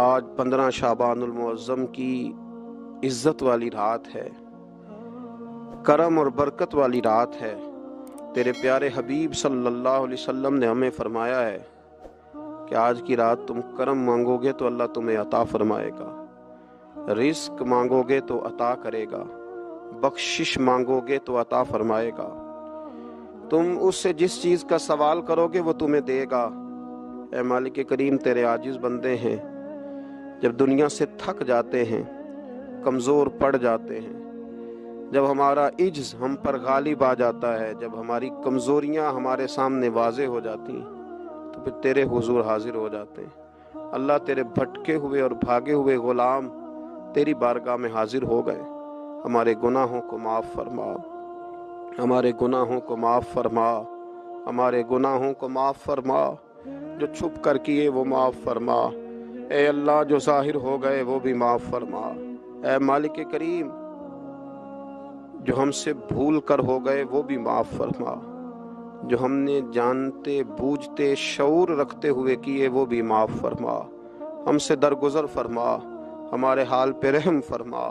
آج 15 شعبان المعظم کی عزت والی رات ہے، کرم اور برکت والی رات ہے۔ تیرے پیارے حبیب صلی اللہ علیہ وسلم نے ہمیں فرمایا ہے کہ آج کی رات تم کرم مانگو گے تو اللہ تمہیں عطا فرمائے گا، رزق مانگو گے تو عطا کرے گا، بخشش مانگو گے تو عطا فرمائے گا۔ تم اس سے جس چیز کا سوال کرو گے وہ تمہیں دے گا۔ اے مالک کریم، تیرے عاجز بندے ہیں، جب دنیا سے تھک جاتے ہیں، کمزور پڑ جاتے ہیں، جب ہمارا عجز ہم پر غالب آ جاتا ہے، جب ہماری کمزوریاں ہمارے سامنے واضح ہو جاتی ہیں، تو پھر تیرے حضور حاضر ہو جاتے ہیں۔ اللہ، تیرے بھٹکے ہوئے اور بھاگے ہوئے غلام تیری بارگاہ میں حاضر ہو گئے۔ ہمارے گناہوں کو معاف فرما، ہمارے گناہوں کو معاف فرما، ہمارے گناہوں کو معاف فرما، جو چھپ کر کیے وہ معاف فرما۔ اے اللہ، جو ظاہر ہو گئے وہ بھی معاف فرما۔ اے مالک کریم، جو ہم سے بھول کر ہو گئے وہ بھی معاف فرما، جو ہم نے جانتے بوجھتے شعور رکھتے ہوئے کیے وہ بھی معاف فرما۔ ہم سے درگزر فرما، ہمارے حال پہ رحم فرما۔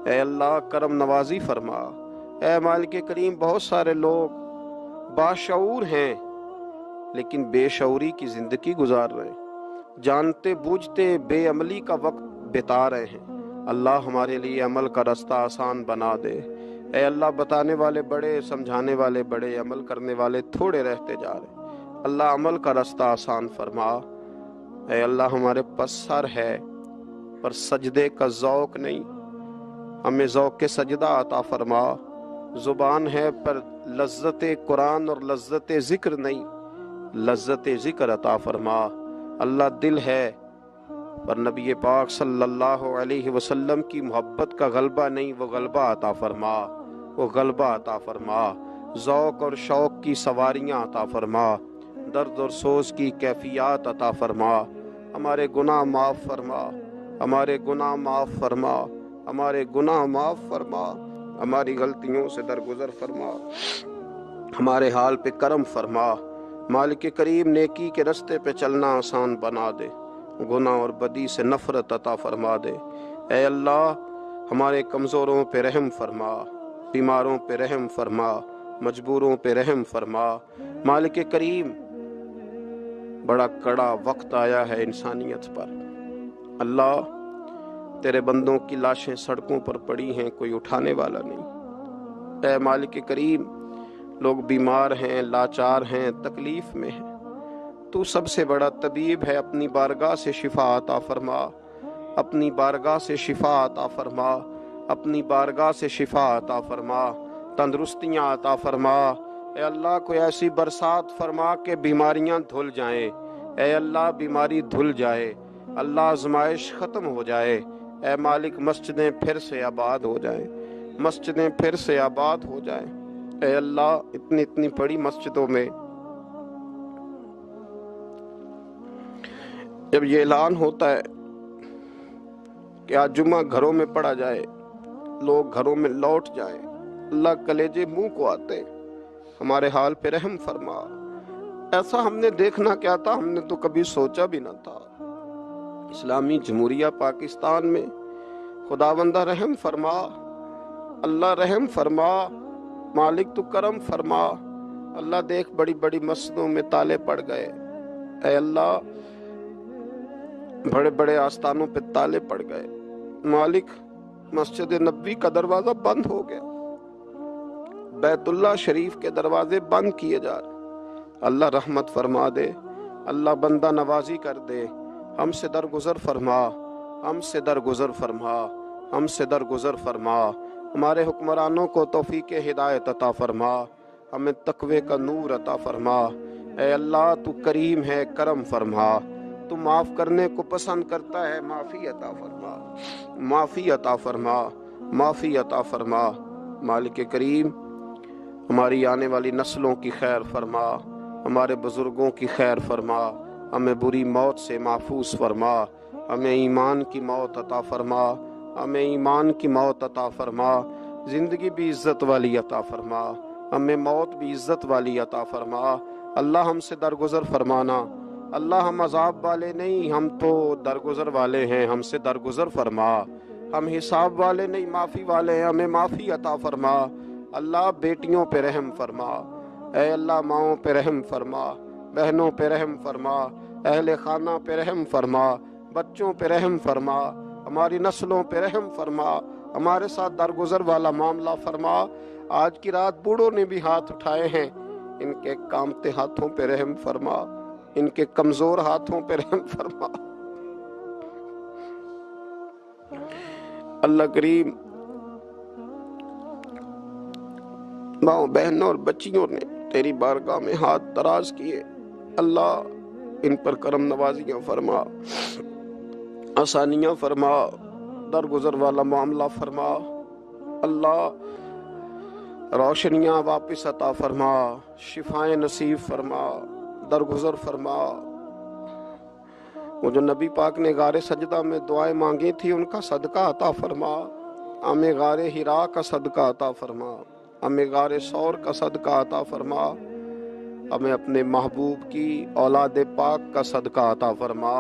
اے اللہ، کرم نوازی فرما۔ اے مالک کریم، بہت سارے لوگ باشعور ہیں لیکن بے شعوری کی زندگی گزار رہے ہیں، جانتے بوجھتے بے عملی کا وقت بتا رہے ہیں۔ اللہ، ہمارے لیے عمل کا رستہ آسان بنا دے۔ اے اللہ، بتانے والے بڑے، سمجھانے والے بڑے، عمل کرنے والے تھوڑے رہتے جا رہے۔ اللہ، عمل کا رستہ آسان فرما۔ اے اللہ، ہمارے پاس سر ہے پر سجدے کا ذوق نہیں، ہمیں ذوق کے سجدہ عطا فرما۔ زبان ہے پر لذت قرآن اور لذت ذکر نہیں، لذت ذکر عطا فرما۔ اللہ، دل ہے پر نبی پاک صلی اللہ علیہ وسلم کی محبت کا غلبہ نہیں، وہ غلبہ عطا فرما، وہ غلبہ عطا فرما۔ ذوق اور شوق کی سواریاں عطا فرما، درد اور سوز کی کیفیات عطا فرما۔ ہمارے گناہ معاف فرما، ہمارے گناہ معاف فرما، ہمارے گناہ معاف فرما، ہماری غلطیوں سے درگزر فرما، ہمارے حال پہ کرم فرما۔ مالک کریم، نیکی کے رستے پہ چلنا آسان بنا دے، گناہ اور بدی سے نفرت عطا فرما دے۔ اے اللہ، ہمارے کمزوروں پہ رحم فرما، بیماروں پہ رحم فرما، مجبوروں پہ رحم فرما۔ مالک کریم، بڑا کڑا وقت آیا ہے انسانیت پر۔ اللہ، تیرے بندوں کی لاشیں سڑکوں پر پڑی ہیں، کوئی اٹھانے والا نہیں۔ اے مالک کریم، لوگ بیمار ہیں، لاچار ہیں، تکلیف میں ہیں، تو سب سے بڑا طبیب ہے۔ اپنی بارگاہ سے شفا عطا فرما، اپنی بارگاہ سے شفا عطا فرما، اپنی بارگاہ سے شفا عطا فرما، تندرستیاں عطا فرما۔ اے اللہ، کوئی ایسی برسات فرما کہ بیماریاں دھل جائیں۔ اے اللہ، بیماری دھل جائے، اللہ آزمائش ختم ہو جائے۔ اے مالک، مسجدیں پھر سے آباد ہو جائیں، مسجدیں پھر سے آباد ہو جائیں۔ اے اللہ، اتنی بڑی مسجدوں میں جب یہ اعلان ہوتا ہے کہ آج جمعہ گھروں میں پڑھا جائے، لوگ گھروں میں لوٹ جائیں، اللہ کلیجے منہ کو آتے۔ ہمارے حال پہ رحم فرما۔ ایسا ہم نے دیکھنا کیا تھا، ہم نے تو کبھی سوچا بھی نہ تھا۔ اسلامی جمہوریہ پاکستان میں خداوندہ رحم فرما، اللہ رحم فرما، مالک تو کرم فرما۔ اللہ، دیکھ بڑی بڑی مسجدوں میں تالے پڑ گئے۔ اے اللہ، بڑے بڑے آستانوں پہ تالے پڑ گئے۔ مالک، مسجد نبوی کا دروازہ بند ہو گیا، بیت اللہ شریف کے دروازے بند کیے جا رہے۔ اللہ، رحمت فرما دے، اللہ بندہ نوازی کر دے، ہم سے درگزر فرما، ہم سے درگزر فرما، ہم سے درگزر فرما۔ ہمارے حکمرانوں کو توفیق ہدایت عطا فرما، ہمیں تقوی کا نور عطا فرما۔ اے اللہ، تو کریم ہے، کرم فرما، تو معاف کرنے کو پسند کرتا ہے، معافی عطا فرما، معافی عطا فرما، معافی عطا فرما۔ مالک کریم، ہماری آنے والی نسلوں کی خیر فرما، ہمارے بزرگوں کی خیر فرما، ہمیں بری موت سے محفوظ فرما، ہمیں ایمان کی موت عطا فرما، ہمیں ایمان کی موت عطا فرما، زندگی بھی عزت والی عطا فرما، ہمیں موت بھی عزت والی عطا فرما۔ اللہ، ہم سے درگزر فرمانا، اللہ ہم عذاب والے نہیں، ہم تو درگزر والے ہیں، ہم سے درگزر فرما۔ ہم حساب والے نہیں، معافی والے ہیں، ہمیں معافی عطا فرما۔ اللہ بیٹیوں پہ رحم فرما، اے اللہ ماؤں پہ رحم فرما، بہنوں پہ رحم فرما، اہل خانہ پہ رحم فرما، بچوں پہ رحم فرما، ہماری نسلوں پہ رحم فرما، ہمارے ساتھ درگزر والا معاملہ فرما۔ آج کی رات بوڑھوں نے بھی ہاتھ اٹھائے ہیں، ان کے کامتے ہاتھوں پہ رحم فرما، ان کے کمزور ہاتھوں پہ رحم فرما۔ اللہ کریم ماؤں بہنوں اور بچیوں نے تیری بارگاہ میں ہاتھ دراز کیے، اللہ ان پر کرم نوازیاں فرما، آسانیاں فرما، درگزر والا معاملہ فرما، اللہ روشنیاں واپس عطا فرما، شفائیں نصیب فرما، درگزر فرما۔ وہ جو نبی پاک نے غار سجدہ میں دعائیں مانگی تھی ان کا صدقہ عطا فرما، ہمیں غار حرا کا صدقہ عطا فرما، ہمیں غار ثور کا صدقہ عطا فرما، ہمیں اپنے محبوب کی اولاد پاک کا صدقہ عطا فرما،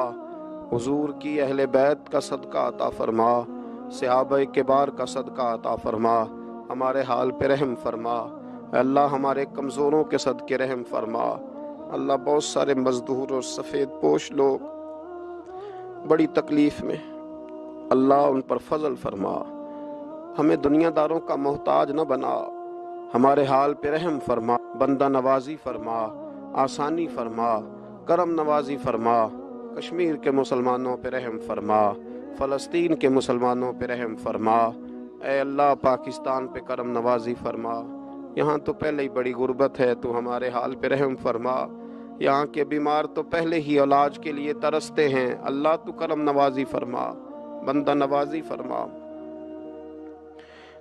حضور کی اہل بیت کا صدقہ عطا فرما، صحابہ کبار کا صدقہ عطا فرما، ہمارے حال پہ رحم فرما، اے اللہ ہمارے کمزوروں کے صدقے رحم فرما۔ اللہ بہت سارے مزدور اور سفید پوش لوگ بڑی تکلیف میں، اللہ ان پر فضل فرما، ہمیں دنیا داروں کا محتاج نہ بنا، ہمارے حال پہ رحم فرما، بندہ نوازی فرما، آسانی فرما، کرم نوازی فرما، کشمیر کے مسلمانوں پہ رحم فرما، فلسطین کے مسلمانوں پہ رحم فرما، اے اللہ پاکستان پہ کرم نوازی فرما، یہاں تو پہلے ہی بڑی غربت ہے، تو ہمارے حال پہ رحم فرما، یہاں کے بیمار تو پہلے ہی علاج کے لیے ترستے ہیں، اللہ تو کرم نوازی فرما، بندہ نوازی فرما۔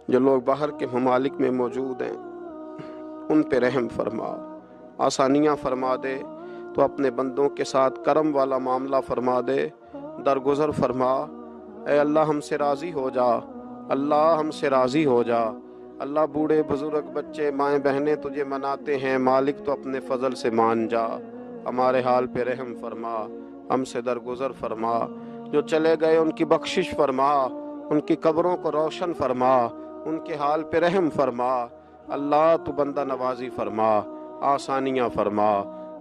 جو لوگ باہر کے ممالک میں موجود ہیں ان پہ رحم فرما، آسانیاں فرما دے، تو اپنے بندوں کے ساتھ کرم والا معاملہ فرما دے، درگزر فرما، اے اللہ ہم سے راضی ہو جا، اللہ ہم سے راضی ہو جا، اللہ بوڑھے بزرگ بچے مائیں بہنیں تجھے مناتے ہیں، مالک تو اپنے فضل سے مان جا، ہمارے حال پہ رحم فرما، ہم سے درگزر فرما، جو چلے گئے ان کی بخشش فرما، ان کی قبروں کو روشن فرما، ان کے حال پہ رحم فرما، اللہ تو بندہ نوازی فرما، آسانیاں فرما،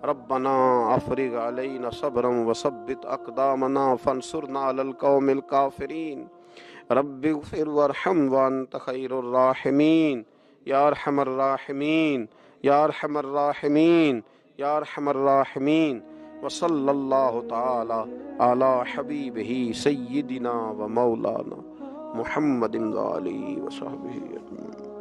ربنا افرغ علینا صبرا وثبت اقدامنا فانصرنا علی القوم الکافرین، رب اغفر وارحم وانت خیر الراحمین، یا ارحم الراحمین، یا ارحم الراحمین، یا ارحم الراحمین، وصلی اللہ تعالی علی حبیبہ سیدنا و مولانا محمد علیہ وصحبہ اجمعین۔